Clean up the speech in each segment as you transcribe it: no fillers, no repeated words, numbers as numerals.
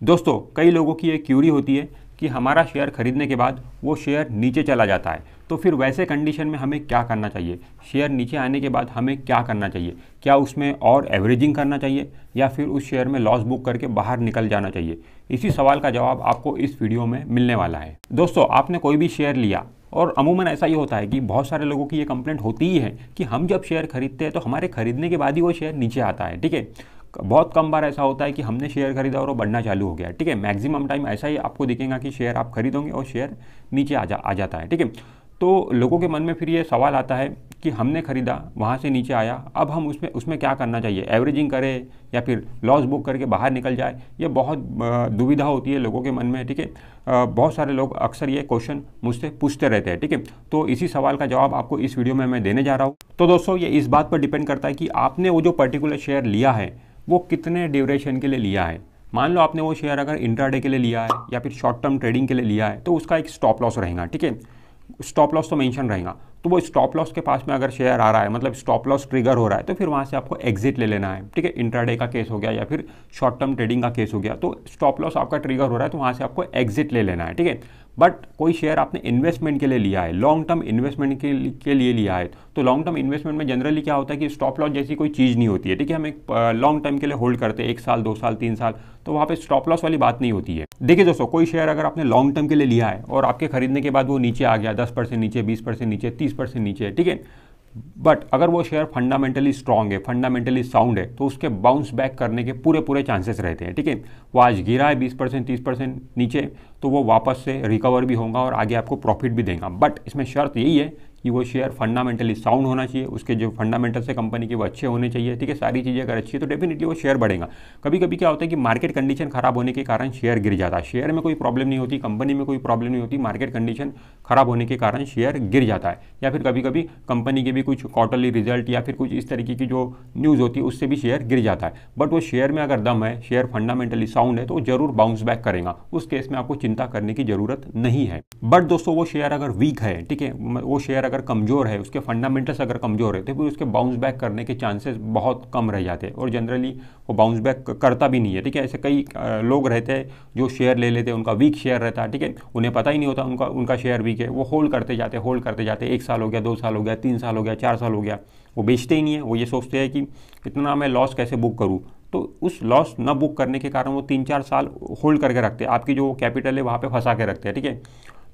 दोस्तों, कई लोगों की एक क्यूरी होती है कि हमारा शेयर खरीदने के बाद वो शेयर नीचे चला जाता है, तो फिर वैसे कंडीशन में हमें क्या करना चाहिए। शेयर नीचे आने के बाद हमें क्या करना चाहिए, क्या उसमें और एवरेजिंग करना चाहिए या फिर उस शेयर में लॉस बुक करके बाहर निकल जाना चाहिए। इसी सवाल का जवाब आपको इस वीडियो में मिलने वाला है। दोस्तों, आपने कोई भी शेयर लिया और अमूमन ऐसा ही होता है कि बहुत सारे लोगों की ये कंप्लेंट होती ही है कि हम जब शेयर खरीदते हैं तो हमारे खरीदने के बाद ही वो शेयर नीचे आता है। ठीक है, बहुत कम बार ऐसा होता है कि हमने शेयर खरीदा और वो बढ़ना चालू हो गया। ठीक है, मैक्सिमम टाइम ऐसा ही आपको दिखेगा कि शेयर आप खरीदोगे और शेयर नीचे आ जाता है। ठीक है, तो लोगों के मन में फिर ये सवाल आता है कि हमने खरीदा, वहाँ से नीचे आया, अब हम उसमें क्या करना चाहिए, एवरेजिंग करें या फिर लॉस बुक करके बाहर निकल जाए। ये बहुत दुविधा होती है लोगों के मन में। ठीक है, बहुत सारे लोग अक्सर ये क्वेश्चन मुझसे पूछते रहते हैं। ठीक है, तो इसी सवाल का जवाब आपको इस वीडियो में मैं देने जा रहा हूँ। तो दोस्तों, ये इस बात पर डिपेंड करता है कि आपने वो जो पर्टिकुलर शेयर लिया है वो कितने ड्यूरेशन के लिए लिया है। मान लो आपने वो शेयर अगर इंट्राडे के लिए लिया है या फिर शॉर्ट टर्म ट्रेडिंग के लिए लिया है तो उसका एक स्टॉप लॉस रहेगा। ठीक है, स्टॉप लॉस तो मेंशन रहेगा, तो वो स्टॉप लॉस के पास में अगर शेयर आ रहा है, मतलब स्टॉप लॉस ट्रिगर हो रहा है, तो फिर वहाँ से आपको एग्जिट ले लेना है। ठीक है, इंट्राडे का केस हो गया या फिर शॉर्ट टर्म ट्रेडिंग का केस हो गया, तो स्टॉप लॉस आपका ट्रिगर हो रहा है तो वहाँ से आपको एग्जिट ले लेना है। ठीक है, बट कोई शेयर आपने इन्वेस्टमेंट के लिए लिया है, लॉन्ग टर्म इन्वेस्टमेंट के लिए लिया है, तो लॉन्ग टर्म इन्वेस्टमेंट में जनरली क्या होता है कि स्टॉप लॉस जैसी कोई चीज़ नहीं होती है। ठीक है, हम एक लॉन्ग टर्म के लिए होल्ड करते हैं, 1 साल 2 साल 3 साल, तो वहाँ पे स्टॉप लॉस वाली बात नहीं होती है। देखिए दोस्तों, कोई शेयर अगर आपने लॉन्ग टर्म के लिए लिया है और आपके खरीदने के बाद वो नीचे आ गया, 10% नीचे, 20% नीचे, 30% नीचे, ठीक है, बट अगर वो शेयर फंडामेंटली स्ट्रांग है, फंडामेंटली साउंड है, तो उसके बाउंस बैक करने के पूरे चांसेस रहते हैं। ठीक है, वो आज गिरा है 20% 30% नीचे, तो वो वापस से रिकवर भी होगा और आगे आपको प्रॉफिट भी देगा। बट इसमें शर्त यही है कि वो शेयर फंडामेंटली साउंड होना चाहिए, उसके जो फंडामेंटल्स है कंपनी के वो अच्छे होने चाहिए। ठीक है, सारी चीज़ें अगर अच्छी है तो डेफिनेटली वो शेयर बढ़ेगा। कभी कभी क्या होता है कि मार्केट कंडीशन खराब होने के कारण शेयर गिर जाता है। शेयर में कोई प्रॉब्लम नहीं होती, कंपनी में कोई प्रॉब्लम नहीं होती, मार्केट कंडीशन खराब होने के कारण शेयर गिर जाता है। या फिर कभी कभी कंपनी के भी कुछ क्वार्टरली रिजल्ट या फिर कुछ इस तरीके की जो न्यूज़ होती है उससे भी शेयर गिर जाता है। बट वो शेयर में अगर दम है, शेयर फंडामेंटली साउंड है, तो वो जरूर बाउंस बैक करेगा। उस केस में आपको चिंता करने की जरूरत नहीं है। बट दोस्तों, वो शेयर अगर वीक है, ठीक है, वो शेयर अगर कमजोर है, उसके फंडामेंटल्स अगर कमजोर है, तो फिर उसके बाउंस बैक करने के चांसेस बहुत कम रह जाते हैं और जनरली वो बाउंस बैक करता भी नहीं है। ठीक है, ऐसे कई लोग रहते हैं जो शेयर ले लेते हैं, उनका वीक शेयर रहता है। ठीक है, उन्हें पता ही नहीं होता उनका शेयर वीक है, वो होल्ड करते जाते 1 साल हो गया, 2 साल हो गया, 3 साल हो गया, 4 साल हो गया, वो बेचते ही नहीं है। वो ये सोचते हैं कि इतना मैं लॉस कैसे बुक करूँ, तो उस लॉस न बुक करने के कारण वो 3-4 साल होल्ड करके रखते हैं, आपकी जो कैपिटल है वहाँ पे फंसा के रखते हैं। ठीक है,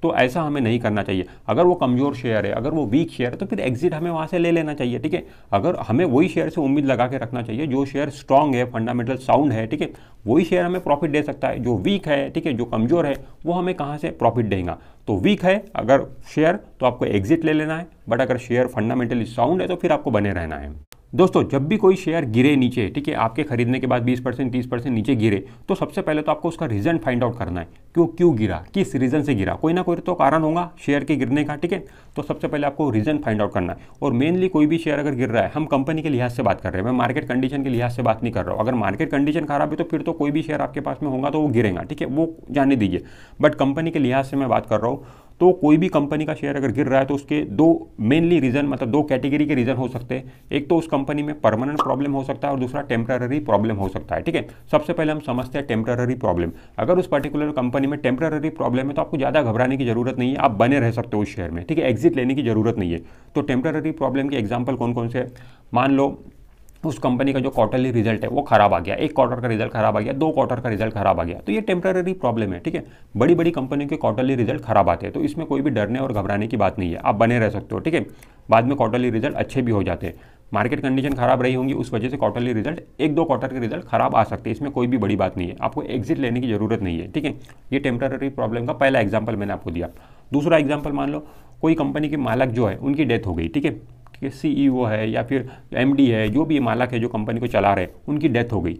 तो ऐसा हमें नहीं करना चाहिए। अगर वो कमज़ोर शेयर है, अगर वो वीक शेयर है, तो फिर एग्जिट हमें वहाँ से ले लेना चाहिए। ठीक है, अगर हमें वही शेयर से उम्मीद लगा के रखना चाहिए जो शेयर स्ट्रांग है, फंडामेंटल साउंड है। ठीक है, वही शेयर हमें प्रॉफिट दे सकता है। जो वीक है, ठीक है, जो कमज़ोर है, वो हमें कहाँ से प्रॉफिट देगा। तो वीक है अगर शेयर, तो आपको एग्जिट ले लेना है, बट अगर शेयर फंडामेंटली साउंड है तो फिर आपको बने रहना है। दोस्तों, जब भी कोई शेयर गिरे नीचे, ठीक है, आपके खरीदने के बाद 20% 30% नीचे गिरे, तो सबसे पहले तो आपको उसका रीजन फाइंड आउट करना है। क्यों गिरा, किस रीजन से गिरा, कोई ना कोई तो कारण होगा शेयर के गिरने का। ठीक है, तो सबसे पहले आपको रीजन फाइंड आउट करना है। और मेनली कोई भी शेयर अगर गिर रहा है, हम कंपनी के लिहाज से बात कर रहे हैं, मैं मार्केट कंडीशन के लिहाज से बात नहीं कर रहा हूँ। अगर मार्केट कंडीशन खराब है तो फिर तो कोई भी शेयर आपके पास में होगा तो वो गिरेगा। ठीक है, वो जाने दीजिए, बट कंपनी के लिहाज से मैं बात कर रहा हूँ। तो कोई भी कंपनी का शेयर अगर गिर रहा है तो उसके दो मेनली रीजन, मतलब 2 कैटेगरी के रीजन हो सकते हैं। एक तो उस कंपनी में परमानेंट प्रॉब्लम हो सकता है और दूसरा टेम्पररी प्रॉब्लम हो सकता है। ठीक है, सबसे पहले हम समझते हैं टेम्पररी प्रॉब्लम। अगर उस पर्टिकुलर कंपनी में टेम्पररी प्रॉब्लम है तो आपको ज़्यादा घबराने की जरूरत नहीं है, आप बने रह सकते हो उस शेयर में। ठीक है, एग्जिट लेने की जरूरत नहीं है। तो टेम्पररी प्रॉब्लम के एग्जाम्पल कौन कौन से हैं, मान लो उस कंपनी का जो क्वार्टरली रिजल्ट है वो खराब आ गया, 1 क्वार्टर का रिजल्ट खराब आ गया, 2 क्वार्टर का रिजल्ट खराब आ गया, तो ये टेम्पररी प्रॉब्लम है। ठीक है, बड़ी बड़ी कंपनियों के क्वार्टरली रिजल्ट खराब आते हैं, तो इसमें कोई भी डरने और घबराने की बात नहीं है, आप बने रह सकते हो। ठीक है, बाद में क्वार्टरली रिजल्ट अच्छे भी हो जाते हैं। मार्केट कंडीशन खराब रही होंगी, उस वजह से क्वार्टरली रिजल्ट 1-2 क्वार्टर के रिजल्ट खराब आ सकते हैं, इसमें कोई भी बड़ी बात नहीं है, आपको एग्जिट लेने की जरूरत नहीं है। ठीक है, ये टेम्पररी प्रॉब्लम का पहला एग्जाम्पल मैंने आपको दिया। दूसरा एग्जाम्पल, मान लो कोई कंपनी के मालक जो है उनकी डेथ हो गई। ठीक है, कि CEO है या फिर MD है, जो भी मालक है जो कंपनी को चला रहे हैं, उनकी डेथ हो गई,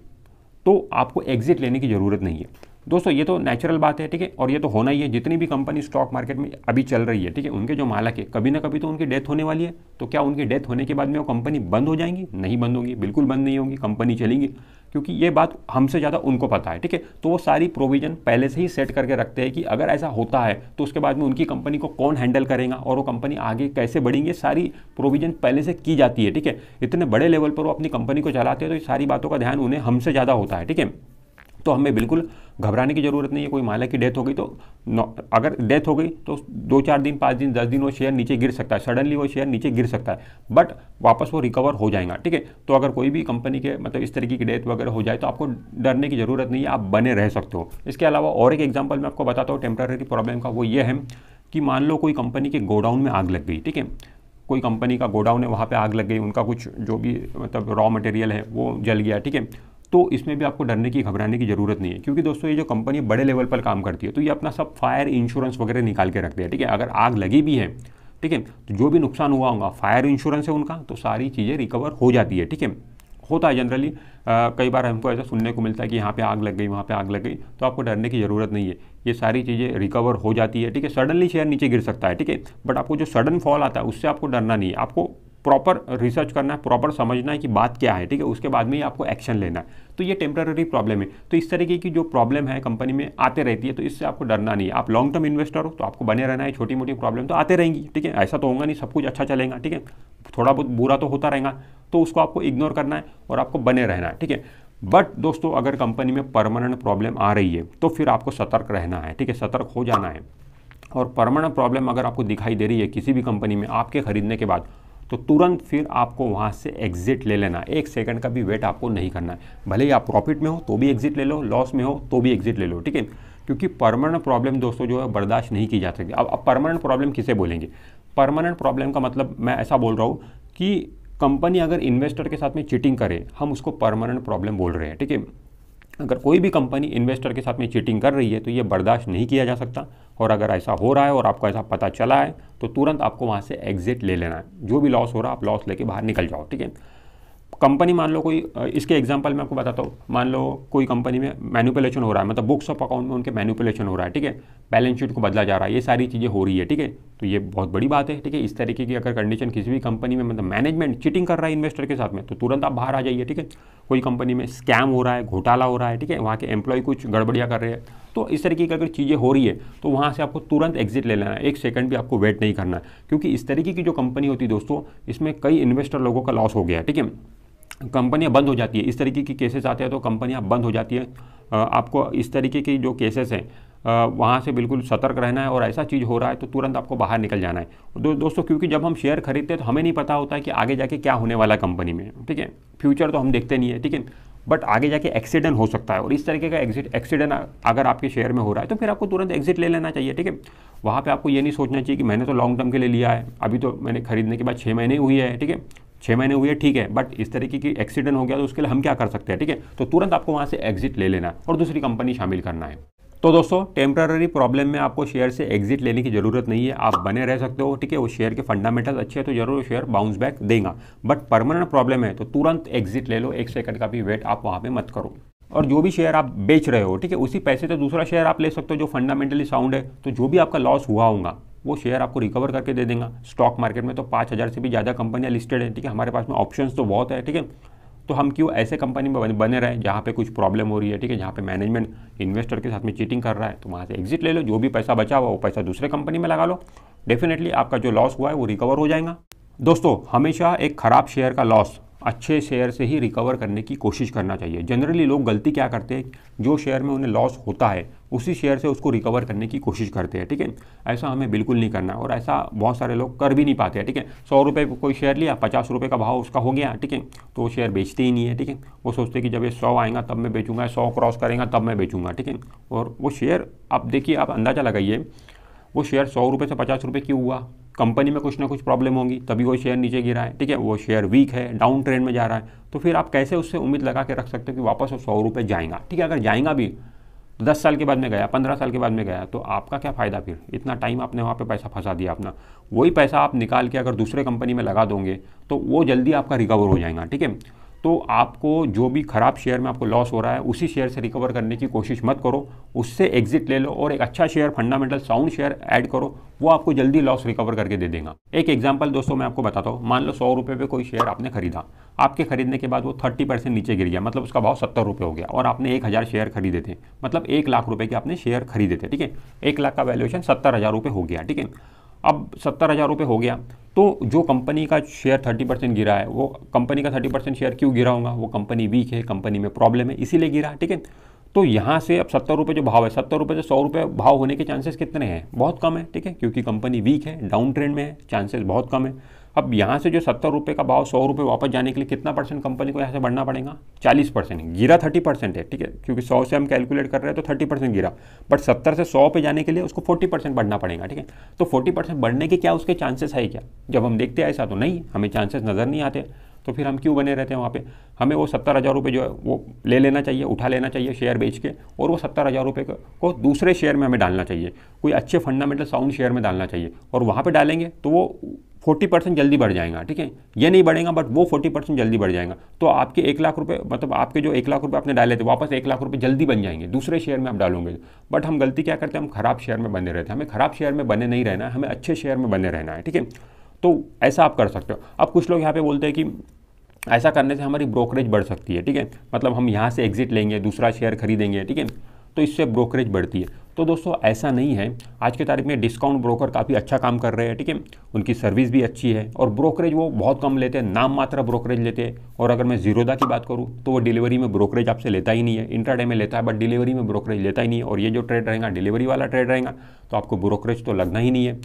तो आपको एग्जिट लेने की ज़रूरत नहीं है। दोस्तों, ये तो नेचुरल बात है। ठीक है, और ये तो होना ही है। जितनी भी कंपनी स्टॉक मार्केट में अभी चल रही है, ठीक है, उनके जो मालक है कभी ना कभी तो उनकी डेथ होने वाली है। तो क्या उनकी डेथ होने के बाद में वो कंपनी बंद हो जाएंगी? नहीं बंद होगी, बिल्कुल बंद नहीं होगी, कंपनी चलेंगी, क्योंकि ये बात हमसे ज़्यादा उनको पता है। ठीक है, तो वो सारी प्रोविजन पहले से ही सेट करके रखते हैं कि अगर ऐसा होता है तो उसके बाद में उनकी कंपनी को कौन हैंडल करेगा और वो कंपनी आगे कैसे बढ़ेंगे, सारी प्रोविजन पहले से की जाती है। ठीक है, इतने बड़े लेवल पर वो अपनी कंपनी को चलाते हैं तो ये सारी बातों का ध्यान उन्हें हमसे ज़्यादा होता है। ठीक है, तो हमें बिल्कुल घबराने की ज़रूरत नहीं है। कोई मालिक की डेथ हो गई तो अगर डेथ हो गई तो 2-4 दिन, 5 दिन, 10 दिन वो शेयर नीचे गिर सकता है, सडनली वो शेयर नीचे गिर सकता है, बट वापस वो रिकवर हो जाएगा। ठीक है, तो अगर कोई भी कंपनी के मतलब इस तरीके की डेथ वगैरह हो जाए तो आपको डरने की ज़रूरत नहीं है, आप बने रह सकते हो। इसके अलावा और एक एग्जाम्पल मैं आपको बताता हूँ टेम्पररी प्रॉब्लम का, वो ये है कि मान लो कोई कंपनी के गोडाउन में आग लग गई। ठीक है, कोई कंपनी का गोडाउन है, वहाँ पे आग लग गई, उनका कुछ जो भी मतलब रॉ मटेरियल है वो जल गया। ठीक है, तो इसमें भी आपको डरने की, घबराने की ज़रूरत नहीं है, क्योंकि दोस्तों ये जो कंपनी बड़े लेवल पर काम करती है तो ये अपना सब फायर इंश्योरेंस वगैरह निकाल के रखते हैं। ठीक है, अगर आग लगी भी है, ठीक है, तो जो भी नुकसान हुआ होगा, फायर इंश्योरेंस है उनका, तो सारी चीज़ें रिकवर हो जाती है। ठीक है, होता है जनरली, कई बार हमको ऐसा सुनने को मिलता है कि यहाँ पे आग लग गई, वहाँ पे आग लग गई, तो आपको डरने की ज़रूरत नहीं है, ये सारी चीज़ें रिकवर हो जाती है। ठीक है, सडनली शेयर नीचे गिर सकता है, ठीक है, बट आपको जो सडन फॉल आता है उससे आपको डरना नहीं है, आपको प्रॉपर रिसर्च करना है, प्रॉपर समझना है कि बात क्या है। ठीक है, उसके बाद में ही आपको एक्शन लेना है। तो ये टेम्पररी प्रॉब्लम है, तो इस तरीके की जो प्रॉब्लम है कंपनी में आते रहती है, तो इससे आपको डरना नहीं है। आप लॉन्ग टर्म इन्वेस्टर हो तो आपको बने रहना है, छोटी मोटी प्रॉब्लम तो आते रहेंगी। ठीक है, ऐसा तो होगा नहीं सब कुछ अच्छा चलेगा। ठीक है, थोड़ा बहुत बुरा तो होता रहेगा, तो उसको आपको इग्नोर करना है और आपको बने रहना है। ठीक है, बट दोस्तों अगर कंपनी में परमानेंट प्रॉब्लम आ रही है तो फिर आपको सतर्क रहना है। ठीक है, सतर्क हो जाना है। और परमानेंट प्रॉब्लम अगर आपको दिखाई दे रही है किसी भी कंपनी में आपके खरीदने के बाद, तो तुरंत फिर आपको वहाँ से एग्जिट ले लेना। 1 सेकंड का भी वेट आपको नहीं करना है, भले ही आप प्रॉफिट में हो तो भी एग्जिट ले लो, लॉस में हो तो भी एग्जिट ले लो। ठीक है, क्योंकि परमानेंट प्रॉब्लम दोस्तों जो है बर्दाश्त नहीं की जा सकती। अब परमानेंट प्रॉब्लम किसे बोलेंगे? परमानेंट प्रॉब्लम का मतलब मैं ऐसा बोल रहा हूँ कि कंपनी अगर इन्वेस्टर के साथ में चीटिंग करे, हम उसको परमानेंट प्रॉब्लम बोल रहे हैं। ठीक है, अगर कोई भी कंपनी इन्वेस्टर के साथ में चीटिंग कर रही है तो ये बर्दाश्त नहीं किया जा सकता, और अगर ऐसा हो रहा है और आपको ऐसा पता चला है तो तुरंत आपको वहाँ से एग्जिट ले लेना है। जो भी लॉस हो रहा है आप लॉस लेके बाहर निकल जाओ। ठीक है, कंपनी मान लो कोई, इसके एग्जांपल मैं आपको बताता हूँ, मान लो कोई कंपनी में मैनिपुलेशन हो रहा है, मतलब बुक्स ऑफ अकाउंट में उनके मैनिपुलेशन हो रहा है। ठीक है, बैलेंस शीट को बदला जा रहा है, ये सारी चीज़ें हो रही है। ठीक है, तो ये बहुत बड़ी बात है। ठीक है, इस तरीके की अगर कंडीशन किसी भी कंपनी में, मतलब मैनेजमेंट चीटिंग कर रहा है इन्वेस्टर के साथ में, तो तुरंत आप बाहर आ जाइए। ठीक है, कोई कंपनी में स्कैम हो रहा है, घोटाला हो रहा है, ठीक है, वहाँ के एम्प्लॉय कुछ गड़बड़ियाँ कर रहे हैं, तो इस तरीके की अगर चीज़ें हो रही है तो वहाँ से आपको तुरंत एग्जिट ले लेना है। 1 सेकंड भी आपको वेट नहीं करना है, क्योंकि इस तरीके की जो कंपनी होती है दोस्तों, इसमें कई इन्वेस्टर लोगों का लॉस हो गया है। ठीक है, कंपनियां बंद हो जाती है, इस तरीके की केसेस आते हैं तो कंपनियां बंद हो जाती है। आपको इस तरीके की जो केसेस हैं वहाँ से बिल्कुल सतर्क रहना है, और ऐसा चीज़ हो रहा है तो तुरंत आपको बाहर निकल जाना है। दोस्तों क्योंकि जब हम शेयर खरीदते हैं तो हमें नहीं पता होता है कि आगे जाके क्या होने वाला कंपनी में। ठीक है, फ्यूचर तो हम देखते नहीं है। ठीक है, बट आगे जाके एक्सीडेंट हो सकता है, और इस तरीके का एक्सीडेंट अगर आपके शेयर में हो रहा है तो फिर आपको तुरंत एग्जिट ले लेना चाहिए। ठीक है, वहाँ पे आपको ये नहीं सोचना चाहिए कि मैंने तो लॉन्ग टर्म के लिए लिया है, अभी तो मैंने खरीदने के बाद 6 महीने हुई है। ठीक है, 6 महीने हुई है, ठीक है, बट इस तरीके की एक्सीडेंट हो गया तो उसके लिए हम क्या कर सकते हैं? ठीक है, तो तुरंत आपको वहाँ से एग्जिट ले लेना है और दूसरी कंपनी शामिल करना है। तो दोस्तों टेम्पररी प्रॉब्लम में आपको शेयर से एग्जिट लेने की ज़रूरत नहीं है, आप बने रह सकते हो। ठीक है, वो शेयर के फंडामेंटल अच्छे हैं तो जरूर शेयर बाउंस बैक देगा, बट परमानेंट प्रॉब्लम है तो तुरंत एग्जिट ले लो। 1 सेकंड का भी वेट आप वहाँ पे मत करो। और जो भी शेयर आप बेच रहे हो, ठीक है, उसी पैसे से दूसरा शेयर आप ले सकते हो जो फंडामेंटली साउंड है, तो जो भी आपका लॉस हुआ होगा वो शेयर आपको रिकवर करके दे देगा। स्टॉक मार्केट में तो 5000 से भी ज़्यादा कंपनियां लिस्टेड है। ठीक है, हमारे पास में ऑप्शंस तो बहुत है। ठीक है, तो हम क्यों ऐसे कंपनी में बने रहें जहाँ पे कुछ प्रॉब्लम हो रही है? ठीक है, जहाँ पे मैनेजमेंट इन्वेस्टर के साथ में चीटिंग कर रहा है, तो वहाँ से एग्जिट ले लो। जो भी पैसा बचा हुआ वो पैसा दूसरे कंपनी में लगा लो, डेफिनेटली आपका जो लॉस हुआ है वो रिकवर हो जाएगा। दोस्तों हमेशा एक खराब शेयर का लॉस अच्छे शेयर से ही रिकवर करने की कोशिश करना चाहिए। जनरली लोग गलती क्या करते हैं, जो शेयर में उन्हें लॉस होता है उसी शेयर से उसको रिकवर करने की कोशिश करते हैं। ठीक है, ऐसा हमें बिल्कुल नहीं करना, और ऐसा बहुत सारे लोग कर भी नहीं पाते हैं। ठीक है, 100 रुपये कोई शेयर लिया, 50 रुपये का भाव उसका हो गया, ठीक है, तो वो शेयर बेचते ही नहीं है। ठीक है, वो सोचते कि जब ये 100 आएगा तब मैं बेचूंगा, 100 क्रॉस करेगा तब मैं बेचूंगा। ठीक है, और वो शेयर आप देखिए, आप अंदाज़ा लगाइए वो शेयर 100 रुपये से 50 रुपये क्यों हुआ? कंपनी में कुछ ना कुछ प्रॉब्लम होगी तभी वो शेयर नीचे गिरा है। ठीक है, वो शेयर वीक है, डाउन ट्रेंड में जा रहा है, तो फिर आप कैसे उससे उम्मीद लगा के रख सकते हो कि वापस वो 100 रुपये जाएगा? ठीक है, अगर जाएगा भी 10 साल के बाद में गया, 15 साल के बाद में गया, तो आपका क्या फ़ायदा? फिर इतना टाइम आपने वहाँ पे पैसा फंसा दिया अपना। वही पैसा आप निकाल के अगर दूसरे कंपनी में लगा दोगे तो वो जल्दी आपका रिकवर हो जाएगा। ठीक है, तो आपको जो भी खराब शेयर में आपको लॉस हो रहा है उसी शेयर से रिकवर करने की कोशिश मत करो, उससे एग्जिट ले लो और एक अच्छा share, fundamental sound share add करो, वो आपको जल्दी लॉस रिकवर करके दे देगा। एक एग्जांपल दोस्तों मैं आपको बताता हूँ। मान लो 100 रुपये पे कोई शेयर आपने खरीदा, आपके खरीदने के बाद वो 30% नीचे गिर गया, मतलब उसका भाव 70 रुपये हो गया, और आपने 1000 शेयर खरीदे थे, मतलब 1 लाख रुपये के आपने शेयर खरीदे थे। ठीक है, 1 लाख का वैल्यूएशन 70,000 रुपये हो गया। ठीक है, अब 70,000 रुपये हो गया, तो जो कंपनी का शेयर 30% गिरा है, वो कंपनी का 30% शेयर क्यों गिरा होगा? वो कंपनी वीक है, कंपनी में प्रॉब्लम है, इसीलिए गिरा। ठीक है, तो यहाँ से अब 70 रुपये जो भाव है, 70 रुपये से 100 रुपये भाव होने के चांसेस कितने हैं? बहुत कम है, ठीक है, क्योंकि कंपनी वीक है, डाउन ट्रेंड में है, चांसेस बहुत कम है। अब यहाँ से जो 70 रुपये का भाव 100 रुपये वापस जाने के लिए कितना परसेंट कंपनी को यहाँ से बढ़ना पड़ेगा? 40%। गिरा 30% है, ठीक है, क्योंकि 100 से हम कैलकुलेट कर रहे हैं तो 30% गिरा, बट 70 से 100 पे जाने के लिए उसको 40% बढ़ना पड़ेगा, ठीक है। तो 40% बढ़ने के क्या उसके चांसेस है क्या? जब हम देखते हैं ऐसा तो नहीं, हमें चांसेस नज़र नहीं आते, तो फिर हम क्यों बने रहते हैं वहाँ पे? हमें वो 70,000 रुपये जो है वो ले लेना चाहिए, उठा लेना चाहिए शेयर बेच के, और वो 70,000 रुपये को दूसरे शेयर में हमें डालना चाहिए, कोई अच्छे फंडामेंटल साउंड शेयर में डालना चाहिए, और वहाँ पे डालेंगे तो वो 40% जल्दी बढ़ जाएगा, ठीक है। ये नहीं बढ़ेगा बट वो 40% जल्दी बढ़ जाएगा। तो आपके 1 लाख रुपये, मतलब आपके जो 1 लाख रुपये आपने डाले थे वापस 1 लाख रुपये जल्दी बन जाएंगे दूसरे शेयर में आप डालोगे। बट हम गलती क्या करते हैं, हम खराब शेयर में बने रहते हैं। हमें खराब शेयर में बने नहीं रहना है, हमें अच्छे शेयर में बने रहना है, ठीक है। तो ऐसा आप कर सकते हो। अब कुछ लोग यहाँ पे बोलते हैं कि ऐसा करने से हमारी ब्रोकरेज बढ़ सकती है, ठीक है, मतलब हम यहाँ से एग्जिट लेंगे, दूसरा शेयर खरीदेंगे, ठीक है, तो इससे ब्रोकरेज बढ़ती है। तो दोस्तों ऐसा नहीं है, आज के तारीख में डिस्काउंट ब्रोकर काफ़ी अच्छा काम कर रहे हैं, ठीक है, उनकी सर्विस भी अच्छी है, और ब्रोकरेज वो बहुत कम लेते हैं, नाम मात्र ब्रोकरेज लेते हैं। और अगर मैं ज़ीरोधा की बात करूँ तो वो डिलीवरी में ब्रोकरेज आपसे लेता ही नहीं है, इंट्राडे में लेता है बट डिलीवरी में ब्रोकरेज लेता ही नहीं है। और ये जो ट्रेड रहेगा डिलीवरी वाला ट्रेड रहेगा, तो आपको ब्रोकरेज तो लगना ही नहीं है,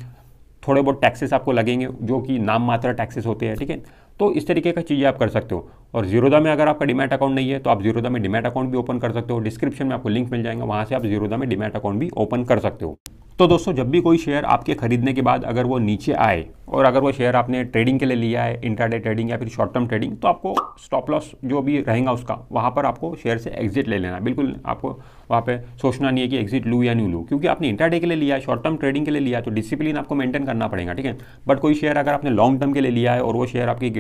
थोड़े बहुत टैक्सेस आपको लगेंगे जो कि नाम मात्र टैक्सेस होते हैं, ठीक है। तो इस तरीके का चीज़ें आप कर सकते हो। और ज़ीरोधा में अगर आपका डीमैट अकाउंट नहीं है तो आप ज़ीरोधा में डीमैट अकाउंट भी ओपन कर सकते हो, डिस्क्रिप्शन में आपको लिंक मिल जाएगा, वहाँ से आप ज़ीरोधा में डीमैट अकाउंट भी ओपन कर सकते हो। तो दोस्तों जब भी कोई शेयर आपके खरीदने के बाद अगर वो नीचे आए, और अगर वो शेयर आपने ट्रेडिंग के लिए लिया है, इंट्राडे ट्रेडिंग या फिर शॉर्ट टर्म ट्रेडिंग, तो आपको स्टॉप लॉस जो भी रहेगा उसका, वहाँ पर आपको शेयर से एग्जिट ले लेना है। बिल्कुल आपको वहाँ पे सोचना नहीं है कि एग्जिट लूँ या नहीं लूँ, क्योंकि आपने इंट्राडे के लिए लिया है, शॉर्ट टर्म ट्रेडिंग के लिए लिया है, तो डिसिप्लिन आपको मेंटेन करना पड़ेगा, ठीक है। बट कोई शेयर अगर आपने लॉन्ग टर्म के लिए लिया है और वो शेयर आपकी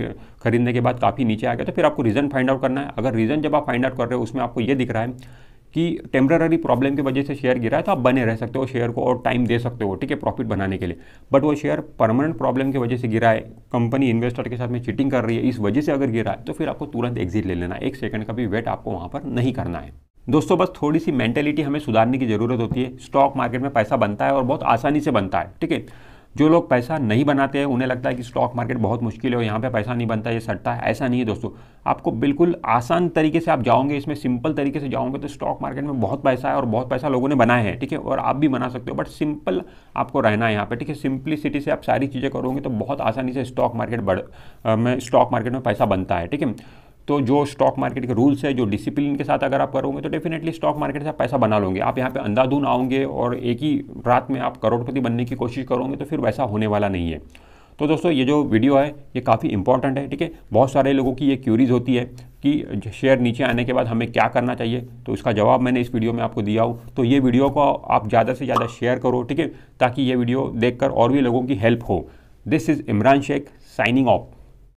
खरीदने के बाद काफ़ी नीचे आ गया, तो फिर आपको रीज़न फाइंड आउट करना है। अगर रीज़न जब आप फाइंड आउट कर रहे हो उसमें आपको ये दिख रहा है कि टेम्पररी प्रॉब्लम की वजह से शेयर गिरा है, तो आप बने रह सकते हो शेयर को और टाइम दे सकते हो, ठीक है, प्रॉफिट बनाने के लिए। बट वो शेयर परमानेंट प्रॉब्लम की वजह से गिरा है, कंपनी इन्वेस्टर के साथ में चीटिंग कर रही है, इस वजह से अगर गिरा है, तो फिर आपको तुरंत एग्जिट ले लेना है, 1 सेकंड का भी वेट आपको वहाँ पर नहीं करना है। दोस्तों बस थोड़ी सी मेंटेलिटी हमें सुधारने की ज़रूरत होती है। स्टॉक मार्केट में पैसा बनता है और बहुत आसानी से बनता है, ठीक है। जो लोग पैसा नहीं बनाते हैं उन्हें लगता है कि स्टॉक मार्केट बहुत मुश्किल है और यहाँ पे पैसा नहीं बनता, ये सट्टा है। ऐसा नहीं है दोस्तों, आपको बिल्कुल आसान तरीके से आप जाओगे, इसमें सिंपल तरीके से जाओगे तो स्टॉक मार्केट में बहुत पैसा है और बहुत पैसा लोगों ने बनाया है, ठीक है, और आप भी बना सकते हो। बट सिंपल आपको रहना है यहाँ पे, ठीक है, सिंपलिसिटी से आप सारी चीज़ें करोगे तो बहुत आसानी से स्टॉक मार्केट में पैसा बनता है, ठीक है। तो जो स्टॉक मार्केट के रूल्स है, जो डिसिप्लिन के साथ अगर आप करोगे तो डेफिनेटली स्टॉक मार्केट से आप पैसा बना लोगे। आप यहाँ पे अंधाधुन आओगे और एक ही रात में आप करोड़पति बनने की कोशिश करोगे तो फिर वैसा होने वाला नहीं है। तो दोस्तों ये जो वीडियो है ये काफ़ी इंपॉर्टेंट है, ठीक है। बहुत सारे लोगों की ये क्यूरीज होती है कि शेयर नीचे आने के बाद हमें क्या करना चाहिए, तो इसका जवाब मैंने इस वीडियो में आपको दिया हूँ। तो ये वीडियो को आप ज़्यादा से ज़्यादा शेयर करो, ठीक है, ताकि ये वीडियो देखकर और भी लोगों की हेल्प हो। This is Imran Shaikh signing of.